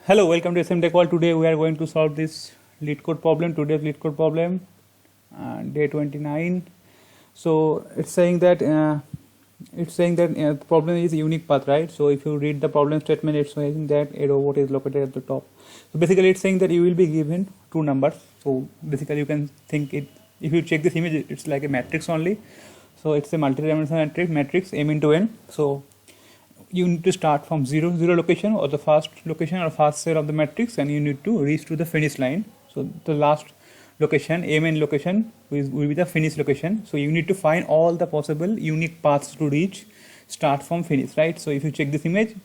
Hello, welcome to SM Tech World. Today we are going to solve this lead code problem. Today's lead code problem, day 29. So it's saying that the problem is unique path, right? So if you read the problem statement, it's saying that a robot is located at the top. So basically, it's saying that you will be given two numbers. So basically, you can think it. If you check this image, it's like a matrix only. So it's a multi-dimensional matrix m into n. So you need to start from zero location or the first location or first cell of the matrix, and you need to reach to the finish line. So the last location, mn location, will be the finish location. So you need to find all the possible unique paths to reach start from finish, right? So if you check this image,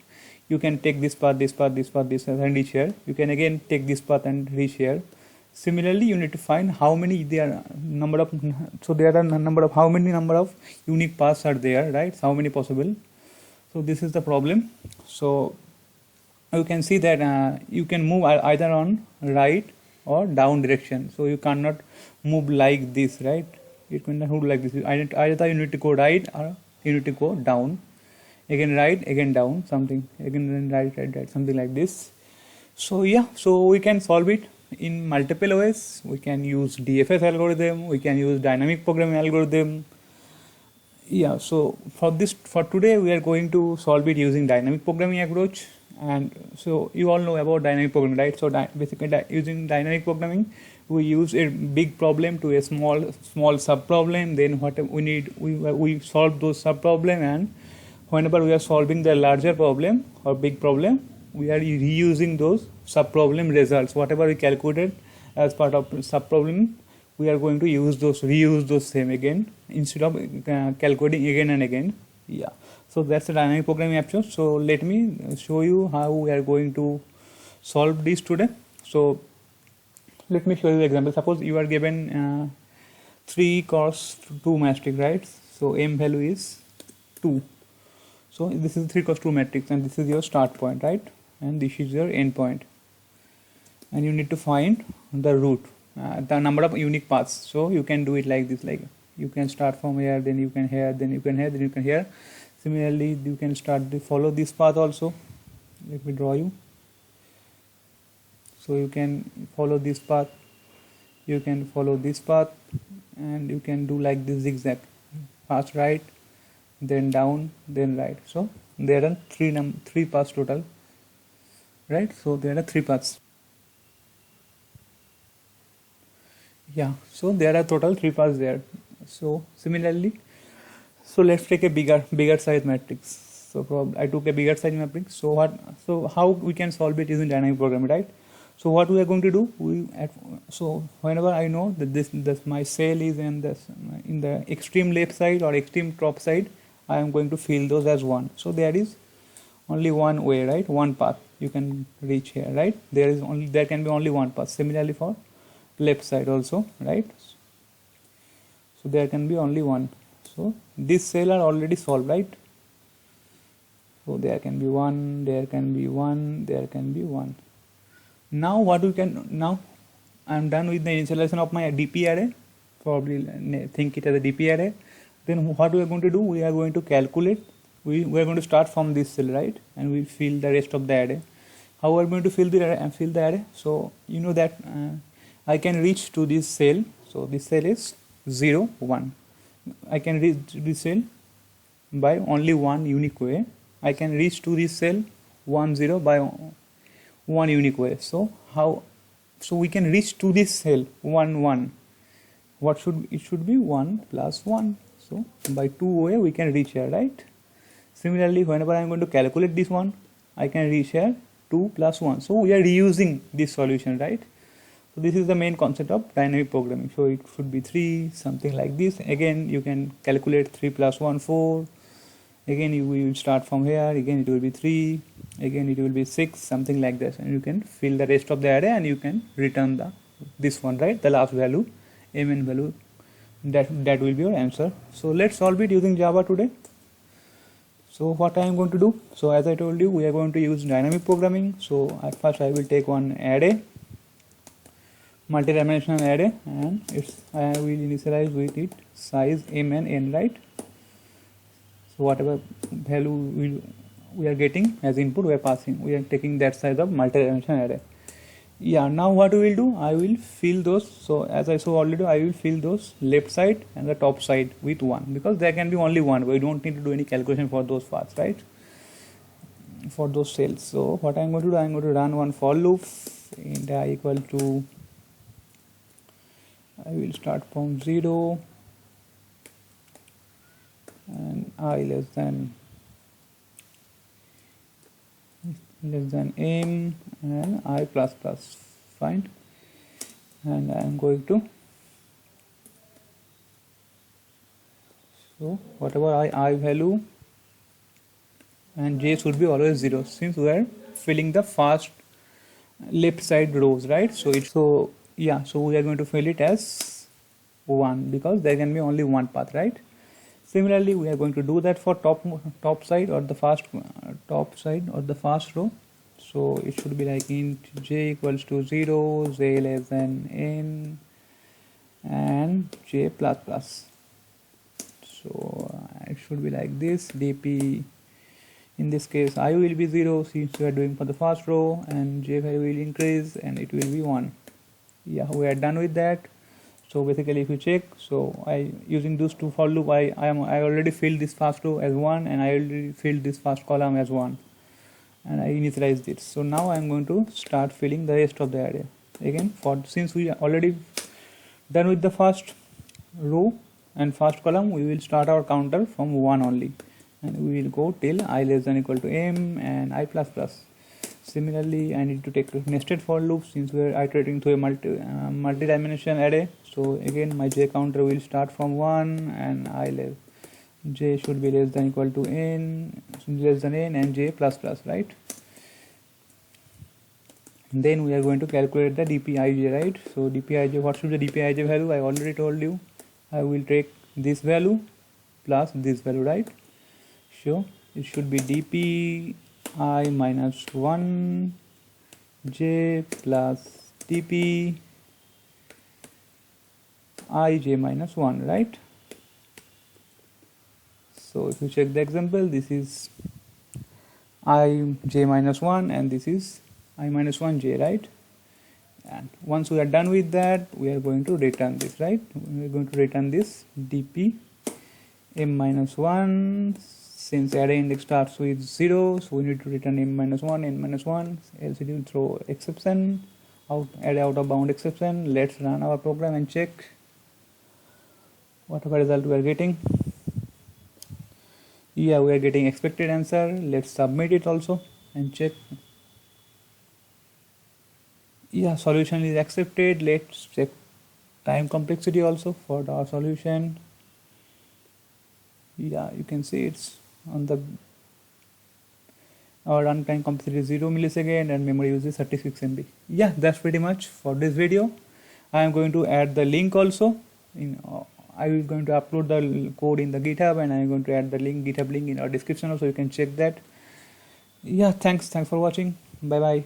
you can take this path, this path, this path, this path, and reach here. You can again take this path and reach here. Similarly, you need to find how many there are number of how many number of unique paths are there, right? How many possible. So this is the problem. So you can see that you can move either on right or down direction. So you cannot move like this, right? You cannot move like this. Either you need to go right or you need to go down. Again right, again down, something. Again right, something like this. So yeah, so we can solve it in multiple ways. We can use DFS algorithm. We can use dynamic programming algorithm. Yeah, so for today we are going to solve it using dynamic programming approach. And so you all know about dynamic programming, right? So basically using dynamic programming, we use a big problem to a small sub problem. Then what we need, we solve those sub problem, and whenever we are solving the larger problem or big problem, we are reusing those sub problem results. Whatever we calculated as part of sub problem, we are going to reuse those same again instead of calculating again and again. Yeah, so that's the dynamic programming approach. So let me show you how we are going to solve this today. So let me show you the example. Suppose you are given 3 cos 2 matrix, right? So m value is 2. So this is 3 cos 2 matrix, and this is your start point, right? And this is your end point, and you need to find the root, the number of unique paths. So you can do it like this, like you can start from here, then you can here, then you can here, then you can here. Similarly, you can follow this path also. Let me draw you. So you can follow this path, you can follow this path, and you can do like this zigzag, first right, then down, then right. So there are three paths total, right? So there are 3 paths. Yeah, so there are total 3 paths there. So similarly, so let's take a bigger size matrix. So I took a bigger size matrix. So how we can solve it using dynamic programming, right? So what we are going to do, so whenever I know that this my cell is in the extreme left side or extreme top side, I am going to fill those as 1. So there is only one way, right? One path you can reach here, right? There can be only one path. Similarly for left side also, right? So there can be only one. So this cell are already solved, right? So there can be 1, there can be 1, there can be 1. Now now I am done with the initialization of my DP array. Probably think it as a DP array. Then what we are going to do, we are going to calculate. We are going to start from this cell, right? And we fill the rest of the array. How are we going to fill the array? So you know that I can reach to this cell. So this cell is 0, 1. I can reach this cell by only one unique way. I can reach to this cell 1, 0 by one unique way. So we can reach to this cell 1, 1. It should be 1 plus 1. So by 2 way we can reach here, right? Similarly, whenever I am going to calculate this one, I can reach here 2 plus 1. So we are reusing this solution, right? So this is the main concept of dynamic programming. So it should be 3, something like this. Again, you can calculate 3 plus 1, 4. Again, you will start from here. Again, it will be 3. Again, it will be 6, something like this. And you can fill the rest of the array, and you can return this one, right? The last value, mn value. That will be your answer. So let's solve it using Java today. So what I am going to do, so as I told you, we are going to use dynamic programming. So at first I will take one array, multi-dimensional array, and I will initialize with it size m and n, right? So whatever value we are getting as input, we are passing, we are taking that size of multi-dimension array. Yeah, now what we will do, I will fill those. So as I saw already, I will fill those left side and the top side with 1, because there can be only one. We don't need to do any calculation for those parts, right, for those cells. So what I'm going to do, I'm going to run one for loop, and I equal to, I will start from 0 and I less than m and I plus plus, fine, and I am going to, so whatever I value, and j should be always 0, since we are filling the first left side rows, right? So it's, so yeah, so we are going to fill it as 1, because there can be only one path, right? Similarly, we are going to do that for top side or the first top side or the first row. So it should be like int j equals to 0, j less than n, and j plus plus. So it should be like this. dp, in this case I will be 0 since we are doing for the first row, and j value will increase and it will be 1. Yeah, we are done with that. So basically, if you check, so I using those two for loop, I already filled this first row as 1, and I already filled this first column as 1, and I initialized it. So now I am going to start filling the rest of the array again. For since we are already done with the first row and first column, we will start our counter from 1 only, and we will go till I less than equal to m and I plus plus. Similarly, I need to take nested for loop since we are iterating through a multi-dimension array. So again, my j counter will start from 1, and j should be less than equal to n, and j plus plus, right? And then we are going to calculate the dpij, right? So dpij, what should be the dpij value? I already told you. I will take this value plus this value, right? So it should be dp I minus 1 j plus dp I j minus 1, right? So if you check the example, this is I j minus 1 and this is I minus 1 j, right? And once we are done with that, we are going to return this, right? We are going to return this dp m minus 1. Since array index starts with 0, so we need to return m minus 1, n minus 1, else it will throw exception, array out of bound exception. Let's run our program and check whatever result we are getting. Yeah, we are getting expected answer. Let's submit it also and check. Yeah, solution is accepted. Let's check time complexity also for our solution. Yeah, you can see it's on the, our runtime complexity is 0 millisecond and memory use is 36 MB. Yeah, that's pretty much for this video. I am going to add the link also. I will going to upload the code in the GitHub, and I am going to add the link, GitHub link in our description also. You can check that. Yeah, thanks for watching. Bye bye.